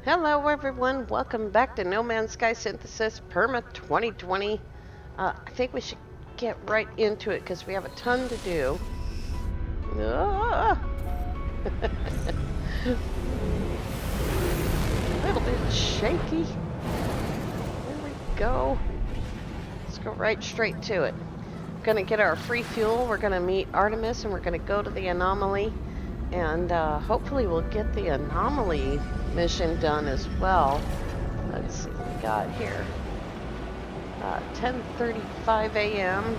Hello everyone, welcome back to No Man's Sky Synthesis Perma 2020. I think we should get right into it because we have a ton to do. Ah! A little bit shaky. There we go. Let's go right straight to it. We're gonna get our free fuel, we're gonna meet Artemis, and we're gonna go to the Anomaly. And hopefully we'll get the Anomaly mission done as well. Let's see what we got here. 10:35 a.m.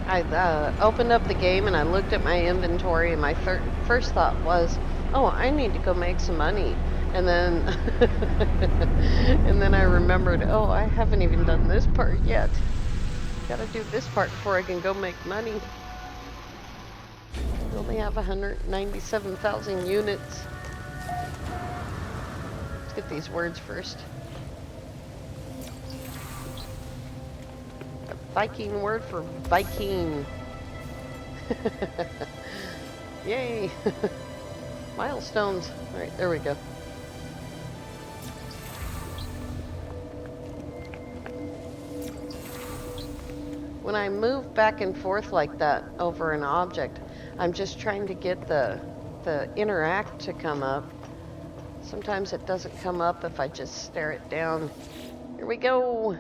I opened up the game and I looked at my inventory, and my first thought was, "Oh, I need to go make some money." And then, and then I remembered, "Oh, I haven't even done this part yet. Got to do this part before I can go make money." We only have 197,000 units. Let's get these words first. A Viking word for Viking. Yay! Milestones. All right, there we go. When I move back and forth like that over an object, I'm just trying to get the interact to come up. Sometimes it doesn't come up if I just stare it down. Here we go.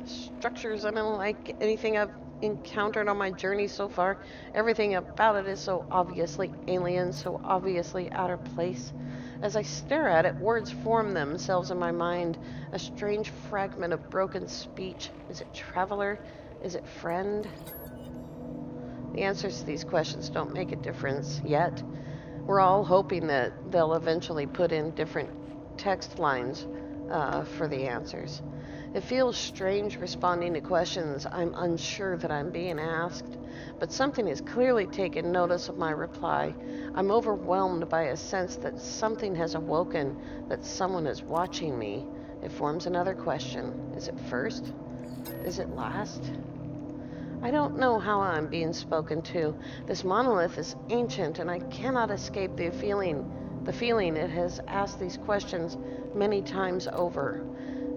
Structures I don't like anything I've encountered on my journey so far. Everything about it is so obviously alien, so obviously out of place. As I stare at it, words form themselves in my mind, a strange fragment of broken speech. Is it traveler? Is it friend? The answers to these questions don't make a difference yet. We're all hoping that they'll eventually put in different text lines for the answers. It feels strange responding to questions I'm unsure that I'm being asked, but something has clearly taken notice of my reply. I'm overwhelmed by a sense that something has awoken, that someone is watching me. It forms another question. Is it first? Is it last? I don't know how I'm being spoken to. This monolith is ancient, and I cannot escape the feeling it has asked these questions many times over.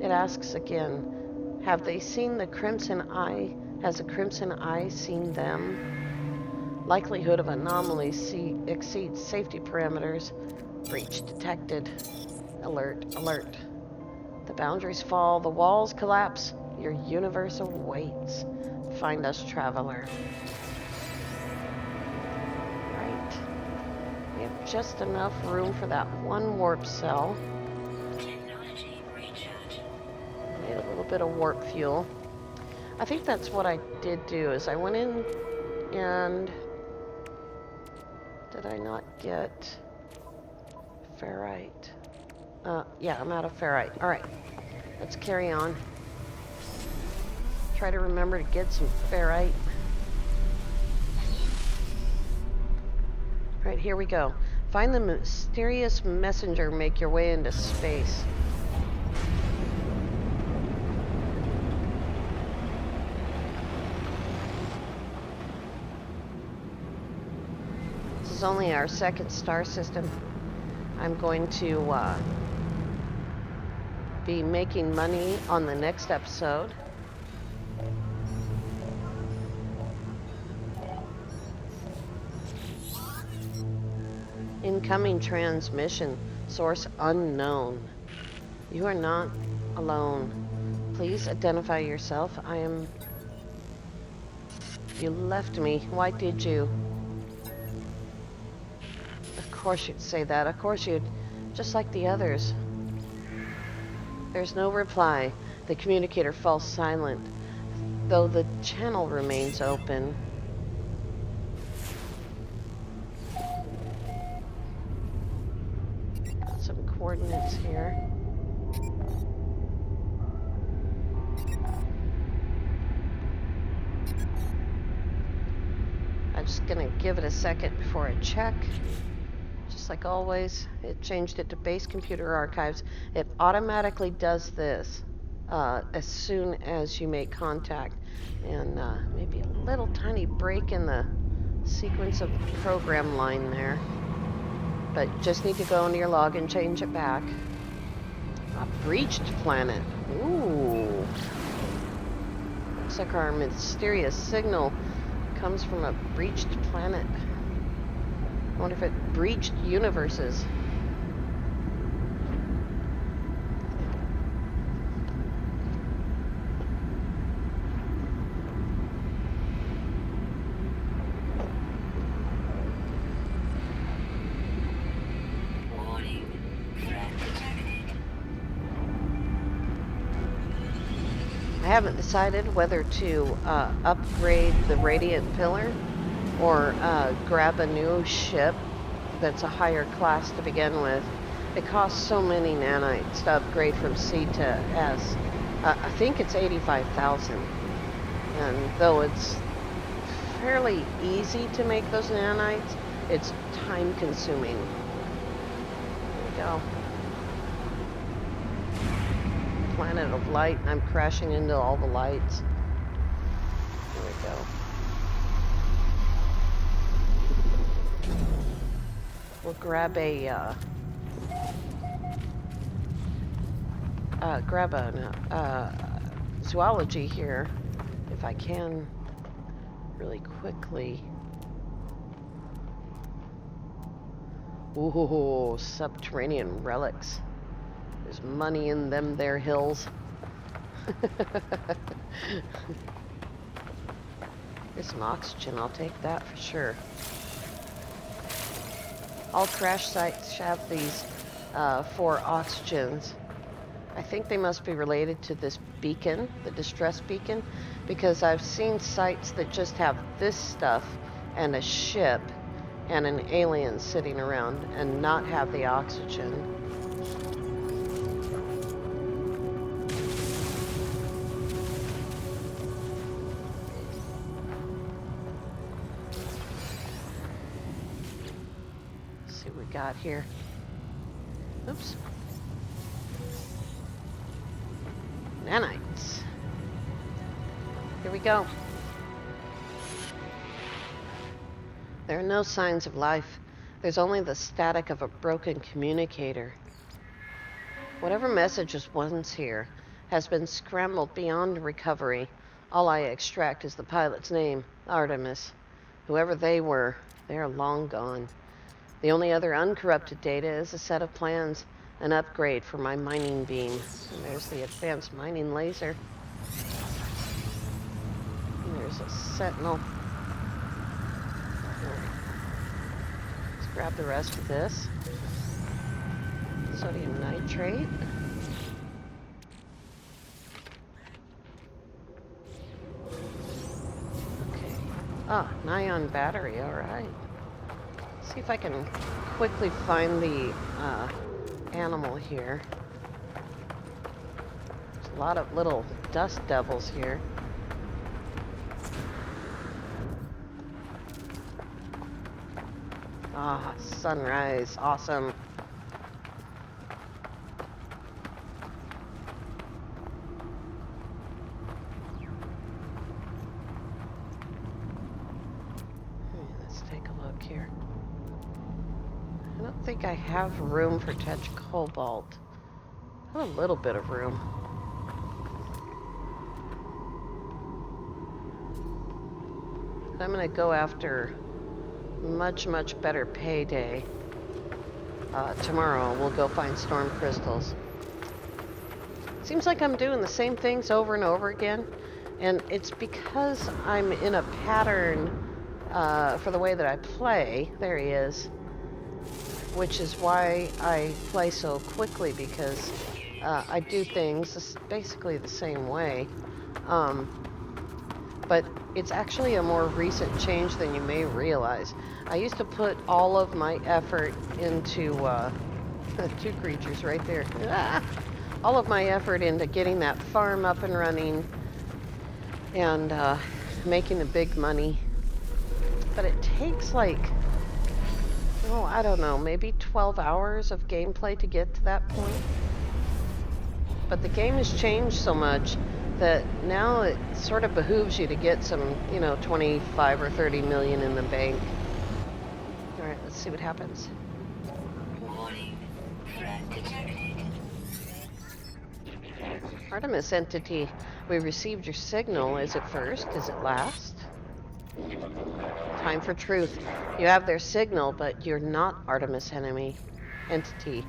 It asks again, have they seen the crimson eye? Has the crimson eye seen them? Likelihood of anomaly exceeds safety parameters. Breach detected. Alert, alert. The boundaries fall, the walls collapse. Your universe awaits. Find us, traveler. Right. We have just enough room for that one warp cell. Technology recharge. Made a little bit of warp fuel. I think that's what I did do, is I went in and... Did I not get ferrite? Yeah, I'm out of ferrite. Alright, let's carry on. Try to remember to get some ferrite. Right, here we go. Find the mysterious messenger, make your way into space. This is only our second star system. I'm going to be making money on the next episode. Incoming transmission. Source unknown. You are not alone. Please identify yourself. You left me. Why did you? Of course you'd say that. Of course you'd. Just like the others. There's no reply. The communicator falls silent, though the channel remains open. Some coordinates here. I'm just gonna give it a second before I check. Just like always, it changed it to base computer archives. It automatically does this. as soon as you make contact. And maybe a little tiny break in the sequence of the program line there. But just need to go into your log and change it back. A breached planet. Ooh. Looks like our mysterious signal comes from a breached planet. I wonder if it breached universes. Warning. Threat detected. I haven't decided whether to upgrade the Radiant Pillar or grab a new ship that's a higher class to begin with. It costs so many nanites to upgrade from C to S. I think it's 85,000. And though it's fairly easy to make those nanites, it's time consuming. There we go. Planet of light. I'm crashing into all the lights. There we go. We'll grab a zoology here if I can really quickly. Ooh, subterranean relics. There's money in them there hills. There's some oxygen. I'll take that for sure. All crash sites have these 4 oxygens. I think they must be related to this beacon, the distress beacon, because I've seen sites that just have this stuff and a ship and an alien sitting around and not have the oxygen. Let's see what we got here. Oops. Nanites. Here we go. There are no signs of life. There's only the static of a broken communicator. Whatever message was once here has been scrambled beyond recovery. All I extract is the pilot's name, Artemis. Whoever they were, they are long gone. The only other uncorrupted data is a set of plans, an upgrade for my mining beam. And there's the advanced mining laser. And there's a sentinel. Let's grab the rest of this. Sodium nitrate. Okay. Ah, an ion battery, alright. See if I can quickly find the animal here. There's a lot of little dust devils here. Ah, sunrise, awesome. Let's take a look here. I don't think I have room for touch cobalt. I have a little bit of room. But I'm gonna go after much better payday. Tomorrow we'll go find storm crystals. Seems like I'm doing the same things over and over again, and it's because I'm in a pattern for the way that I play. There he is. Which is why I play so quickly, because I do things basically the same way. But it's actually a more recent change than you may realize. I used to put all of my effort into 2 creatures right there. Ah! All of my effort into getting that farm up and running and making the big money. But it takes like, oh, I don't know, maybe 12 hours of gameplay to get to that point. But the game has changed so much that now it sort of behooves you to get some, 25 or 30 million in the bank. All right, let's see what happens. Warning. Threat detected. Artemis entity, we received your signal. Is it first? Is it last? Time for truth. You have their signal, but you're not Artemis entity.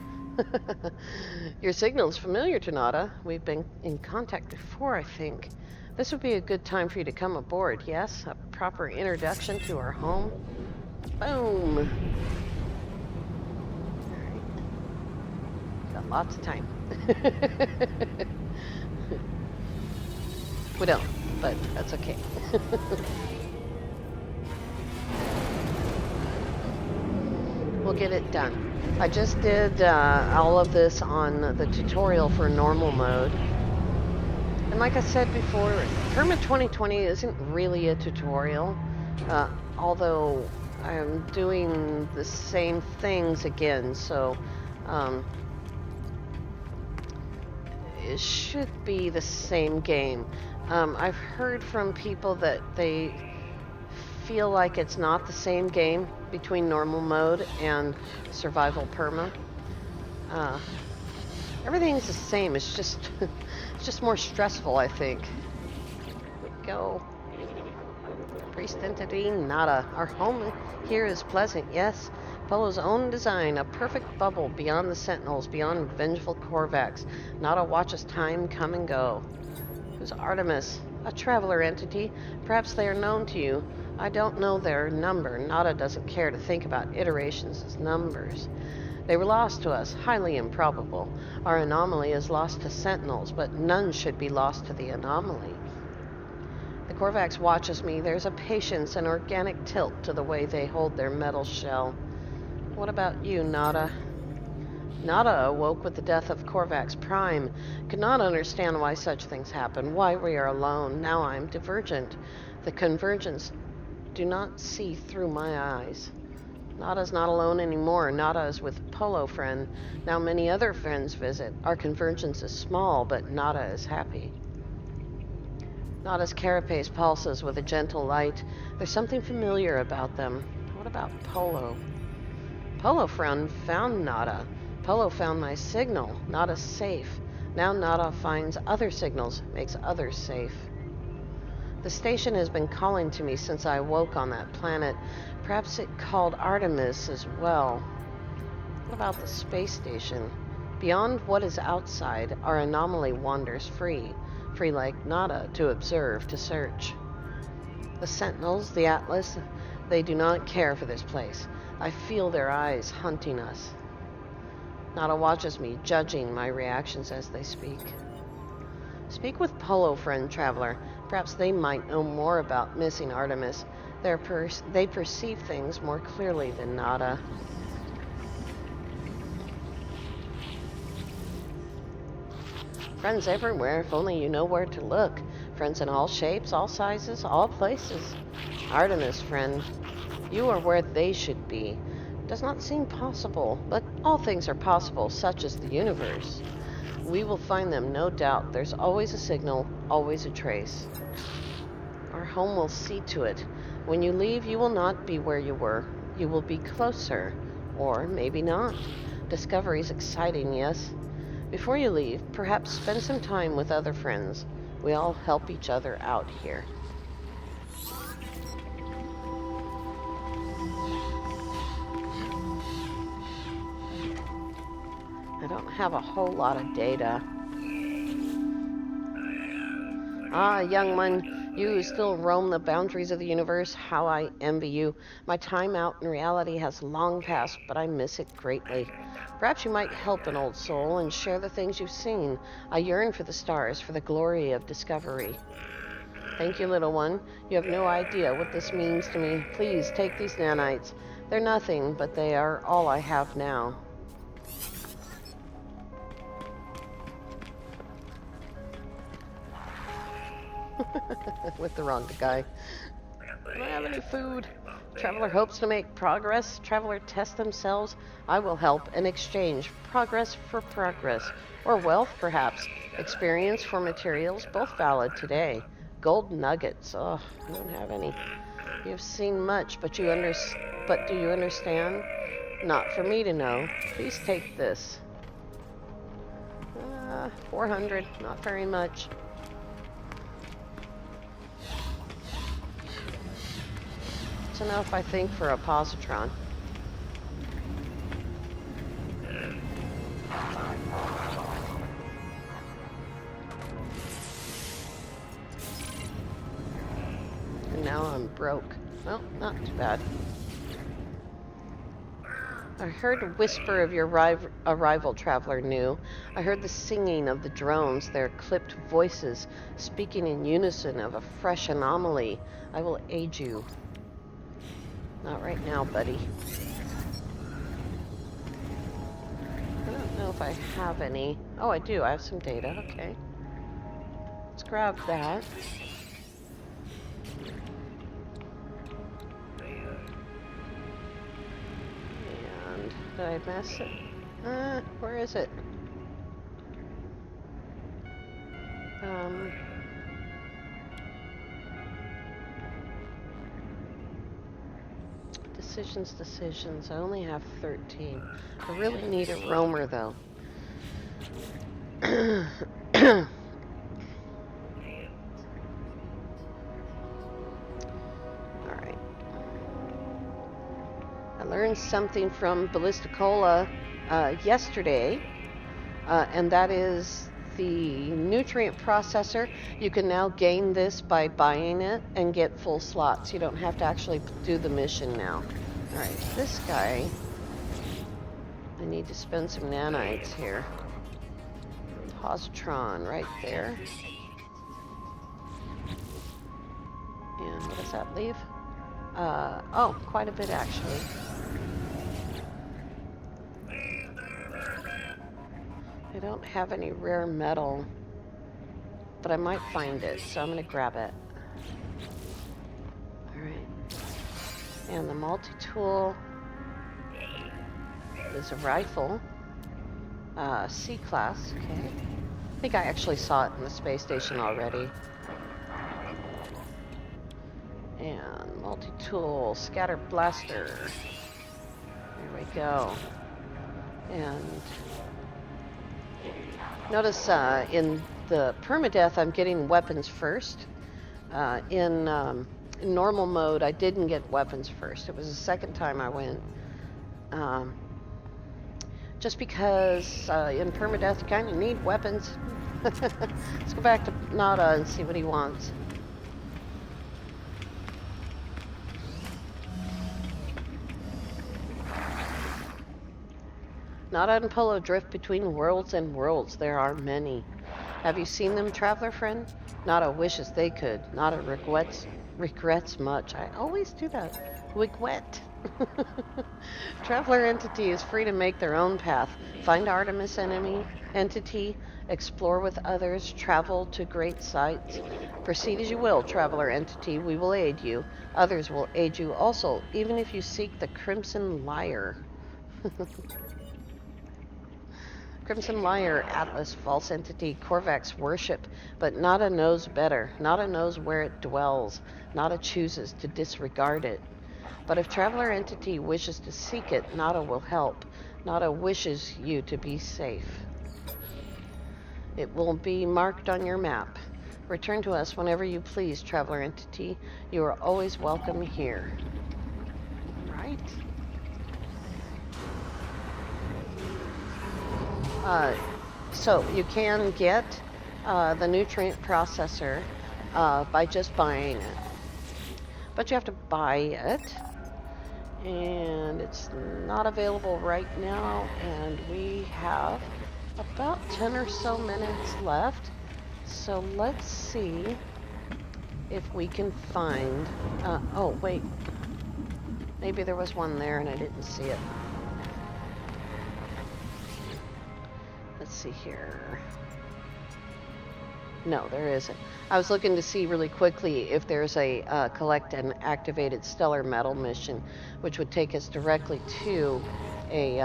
Your signal is familiar to Nada. We've been in contact before, I think. This would be a good time for you to come aboard, yes? A proper introduction to our home. Boom! Alright. Got lots of time. We don't, but that's okay. We'll get it done. I just did all of this on the tutorial for normal mode. And like I said before, Perma 2020 isn't really a tutorial, although I'm doing the same things again, so it should be the same game. I've heard from people that they feel like it's not the same game between normal mode and survival perma. Everything's the same. It's just it's just more stressful, I think. Here we go. Priest entity, Nada. Our home here is pleasant, yes. Polo's own design, a perfect bubble beyond the sentinels, beyond vengeful Korvax. Nada watches time come and go. Who's Artemis? A traveler entity. Perhaps they are known to you. I don't know their number. Nada doesn't care to think about iterations as numbers. They were lost to us, highly improbable. Our anomaly is lost to sentinels, but none should be lost to the anomaly. The Korvax watches me. There's a patience and organic tilt to the way they hold their metal shell. What about you, Nada? Nada awoke with the death of Korvax Prime. Could not understand why such things happen, why we are alone. Now I'm divergent. The convergence do not see through my eyes. Nada's not alone anymore. Nada is with Polo friend. Now many other friends visit. Our convergence is small, but Nada is happy. Nada's carapace pulses with a gentle light. There's something familiar about them. What about Polo? Polo friend found Nada. Polo found my signal. Nada's safe. Now Nada finds other signals, makes others safe. The station has been calling to me since I awoke on that planet. Perhaps it called Artemis as well. What about the space station? Beyond what is outside, our anomaly wanders free like Nada, to observe, to search. The sentinels, the Atlas, they do not care for this place. I feel their eyes hunting us. Nada watches me, judging my reactions as they speak. Speak with Polo, friend traveler. Perhaps they might know more about missing Artemis. They perceive things more clearly than Nada. Friends everywhere, if only you know where to look. Friends in all shapes, all sizes, all places. Artemis, friend, you are where they should be. Does not seem possible, but all things are possible, such as the universe. We will find them, no doubt. There's always a signal, always a trace. Our home will see to it. When you leave, you will not be where you were. You will be closer, or maybe not. Discovery's exciting, yes. Before you leave, perhaps spend some time with other friends. We all help each other out here. I don't have a whole lot of data. Ah, young one, you who still roam the boundaries of the universe, how I envy you. My time out in reality has long passed, but I miss it greatly. Perhaps you might help an old soul and share the things you've seen. I yearn for the stars, for the glory of discovery. Thank you, little one. You have no idea what this means to me. Please take these nanites. They're nothing, but they are all I have now. With the wrong guy. I don't have any food. Traveler hopes to make progress. Traveler tests themselves. I will help in exchange. Progress for progress. Or wealth, perhaps. Experience for materials, both valid today. Gold nuggets. Oh, I don't have any. You've seen much, but do you understand? Not for me to know. Please take this. 400, not very much. It's enough, I think, for a positron. And now I'm broke. Well, not too bad. I heard a whisper of your arrival, Traveler New. I heard the singing of the drones, their clipped voices speaking in unison of a fresh anomaly. I will aid you. Not right now, buddy. I don't know if I have any. Oh, I do. I have some data. Okay. Let's grab that. And did I miss it? Where is it? Decisions. I only have 13. I really need a roamer, though. Alright. I learned something from Ballisticola yesterday, and that is the nutrient processor. You can now gain this by buying it and get full slots. You don't have to actually do the mission now. Alright, this guy, I need to spend some nanites here. Positron right there. And what does that leave? Oh, quite a bit actually. I don't have any rare metal, but I might find it, so I'm going to grab it. Alright. And the multi-tool is a rifle. C-class, okay. I think I actually saw it in the space station already. And multi-tool, scatter blaster. There we go. And notice in the permadeath I'm getting weapons first. In normal mode I didn't get weapons first. It was the second time I went. Just because in permadeath you kind of need weapons. Let's go back to Nada and see what he wants. Nada and Polo drift between worlds and worlds. There are many. Have you seen them, traveler friend? Nada wishes they could. Nada regrets much. I always do that. Regret. Traveler entity is free to make their own path. Find Artemis entity, explore with others, travel to great sights. Proceed as you will, traveler entity. We will aid you. Others will aid you also, even if you seek the Crimson Lyre. Crimson Lyre, Atlas, false entity, Korvax worship, but Nada knows better. Nada knows where it dwells. Nada chooses to disregard it. But if Traveler Entity wishes to seek it, Nada will help. Nada wishes you to be safe. It will be marked on your map. Return to us whenever you please, Traveler Entity. You are always welcome here. Right? So you can get the nutrient processor by just buying it. But you have to buy it. And it's not available right now, and we have about 10 or so minutes left. So let's see if we can find, oh wait, maybe there was one there and I didn't see it. Let's see here. No, there isn't. I was looking to see really quickly if there's a collect and activated stellar metal mission, which would take us directly to a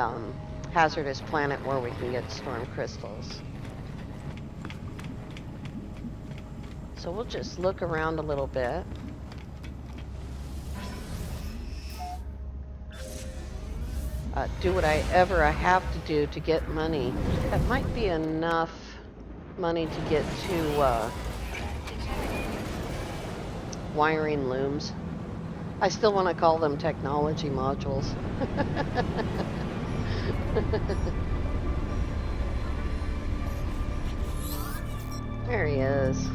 hazardous planet where we can get storm crystals. So we'll just look around a little bit. Do what I have to do to get money. That might be enough money to get to wiring looms. I still want to call them technology modules. There he is.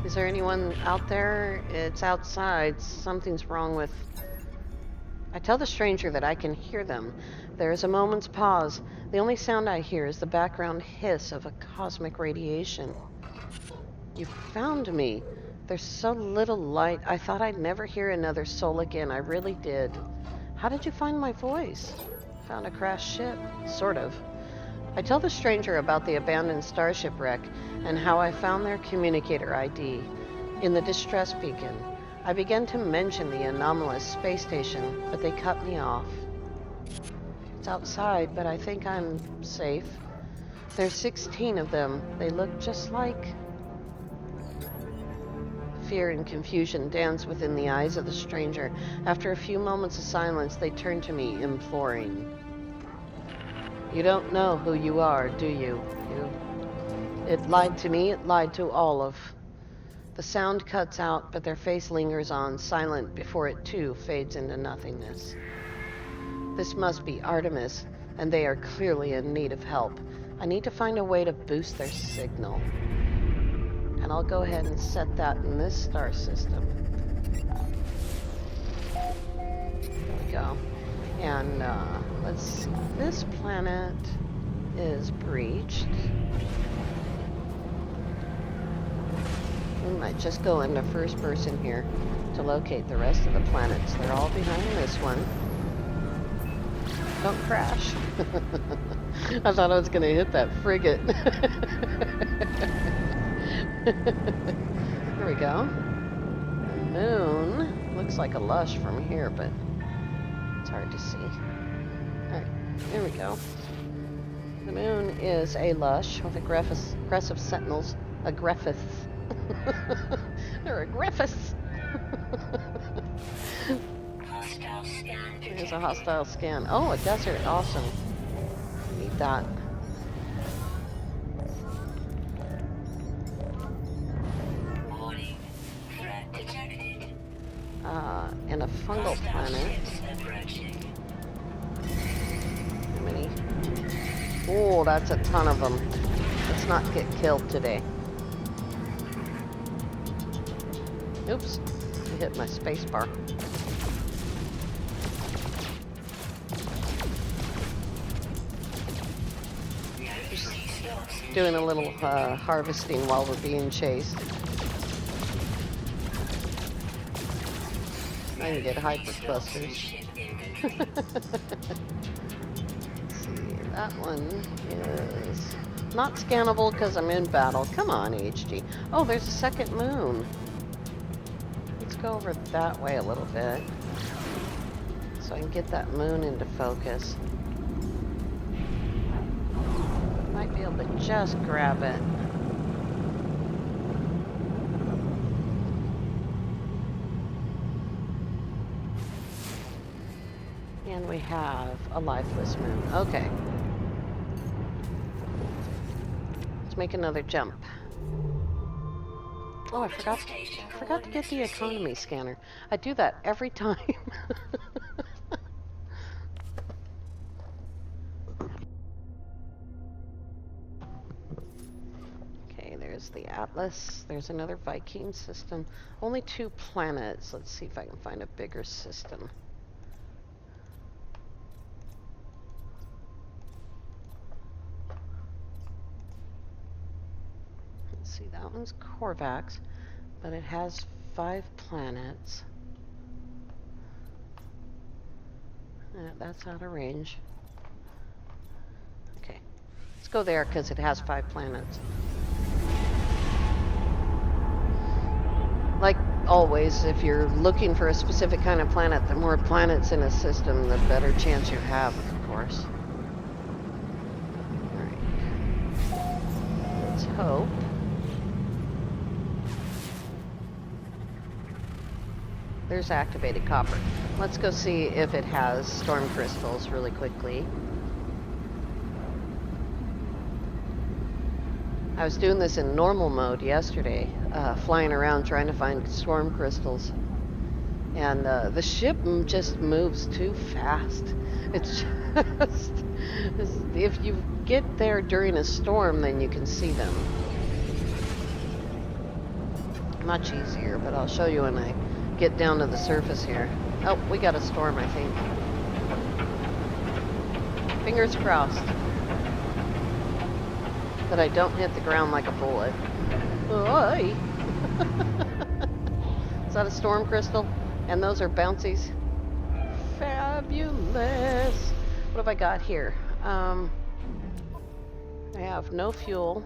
Is there anyone out there? It's outside. Something's wrong with... I tell the stranger that I can hear them. There is a moment's pause. The only sound I hear is the background hiss of a cosmic radiation. You found me. There's so little light. I thought I'd never hear another soul again. I really did. How did you find my voice? Found a crashed ship. Sort of. I tell the stranger about the abandoned starship wreck and how I found their communicator ID in the distress beacon. I began to mention the anomalous space station, but they cut me off. It's outside, but I think I'm safe. There's 16 of them. They look just like... Fear and confusion danced within the eyes of the stranger. After a few moments of silence, they turned to me, imploring. You don't know who you are, do you? It lied to me, it lied to all of... The sound cuts out, but their face lingers on, silent before it too fades into nothingness. This must be Artemis, and they are clearly in need of help. I need to find a way to boost their signal. And I'll go ahead and set that in this star system. There we go. And let's see. This planet is breached. We might just go into first person here to locate the rest of the planets. They're all behind this one. Don't crash. I thought I was going to hit that frigate. Here we go. The moon looks like a lush from here, but it's hard to see. Alright, here we go. The moon is a lush with aggressive sentinels. Aggressive. They're aggressive. There's a hostile scan. Oh, a desert. Awesome. Need that. And a fungal planet. How many? Oh, that's a ton of them. Let's not get killed today. Oops, I hit my space bar. Just doing a little harvesting while we're being chased. I can get hyper clusters. See, that one is not scannable because I'm in battle. Come on, HG. Oh, there's a second moon. Let's go over that way a little bit so I can get that moon into focus. Might be able to just grab it. And we have a lifeless moon. Okay. Let's make another jump. Oh, I forgot to get the economy scanner. I do that every time. Okay, there's the Atlas. There's another Viking system. Only 2 planets. Let's see if I can find a bigger system. See, that one's Korvax, but it has 5 planets. That's out of range. Okay, let's go there because it has 5 planets. Like always, if you're looking for a specific kind of planet, the more planets in a system, the better chance you have, of course. Alright. Let's hope. There's activated copper. Let's go see if it has storm crystals really quickly. I was doing this in normal mode yesterday, flying around trying to find storm crystals. And the ship just moves too fast. It's just... if you get there during a storm, then you can see them. Much easier, but I'll show you when I get down to the surface here. Oh, we got a storm, I think. Fingers crossed that I don't hit the ground like a bullet. Oi! Is that a storm crystal? And those are bouncies? Fabulous! What have I got here? I have no fuel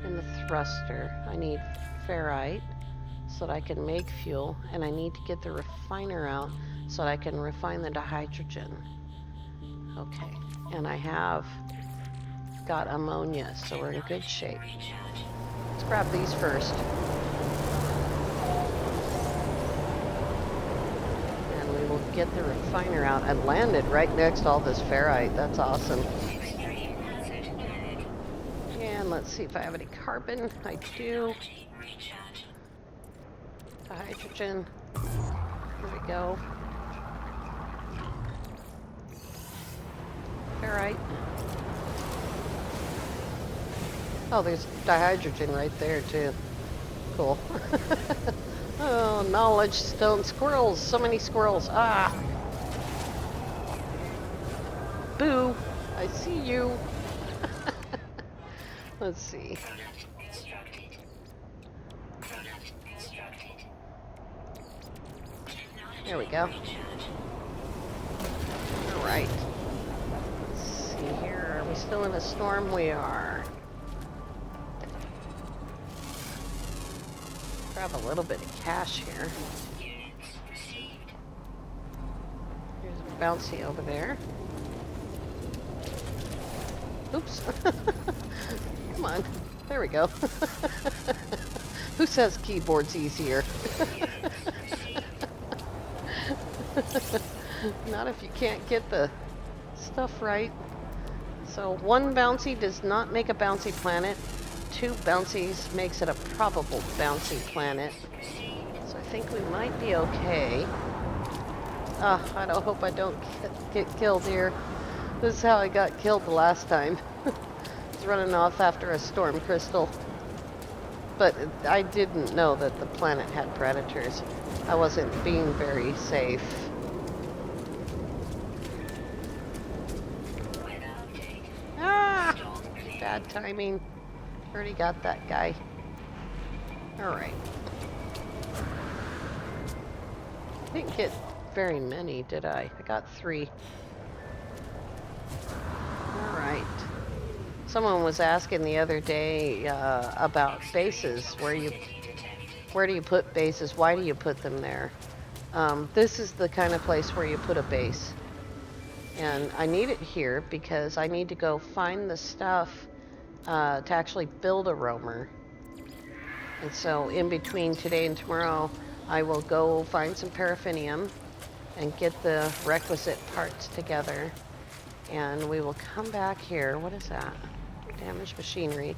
in the thruster. I need ferrite so that I can make fuel, and I need to get the refiner out so that I can refine the dihydrogen. Okay, and I have got ammonia, so we're in good shape. Let's grab these first. And we will get the refiner out. I landed right next to all this ferrite. That's awesome. And let's see if I have any carbon. I do. Hydrogen. Here we go. Ferrite. Oh, there's dihydrogen right there, too. Cool. Oh, knowledge stone. Squirrels. So many squirrels. Ah. Boo. I see you. Let's see. There we go. Alright. Let's see here. Are we still in a storm? We are. Grab a little bit of cash here. Here's a bouncy over there. Oops. Come on. There we go. Who says keyboard's easier? Not if you can't get the stuff right. So one bouncy does not make a bouncy planet. 2 bouncies makes it a probable bouncy planet. So I think we might be okay. I don't hope I don't get killed here. This is how I got killed the last time. I was running off after a storm crystal. But I didn't know that the planet had predators. I wasn't being very safe. Ah! Bad timing. Already got that guy. Alright. Didn't get very many, did I? I got 3. Alright. Someone was asking the other day about bases. Where do you put bases? Why do you put them there? This is the kind of place where you put a base. And I need it here because I need to go find the stuff to actually build a roamer. And so in between today and tomorrow, I will go find some paraffinium and get the requisite parts together. And we will come back here. What is that? Damaged machinery.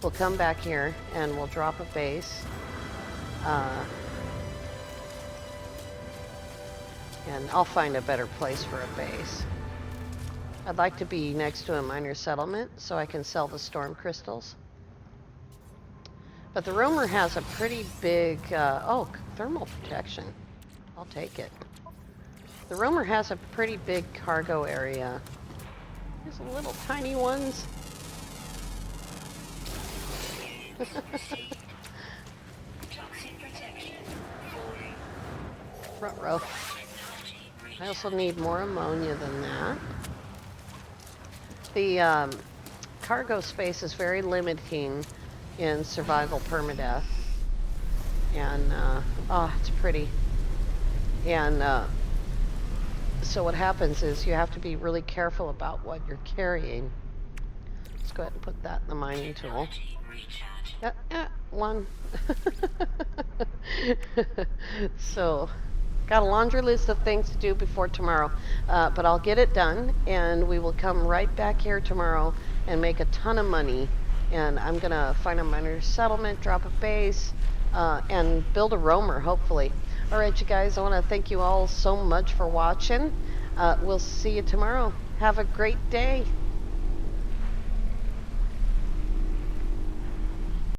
We'll come back here and we'll drop a base. And I'll find a better place for a base. I'd like to be next to a miner settlement so I can sell the storm crystals. But the roamer has a pretty big, thermal protection. I'll take it. The roamer has a pretty big cargo area. There's little tiny ones. Front row. I also need more ammonia than that. The cargo space is very limiting in survival permadeath. And oh, it's pretty. And so what happens is you have to be really careful about what you're carrying. Let's go ahead and put that in the mining tool. Technology recharge. One. So, got a laundry list of things to do before tomorrow, but I'll get it done, and we will come right back here tomorrow and make a ton of money. And I'm gonna find a miner settlement, drop a base, and build a roamer, hopefully. All right, you guys, I want to thank you all so much for watching. We'll see you tomorrow. Have a great day.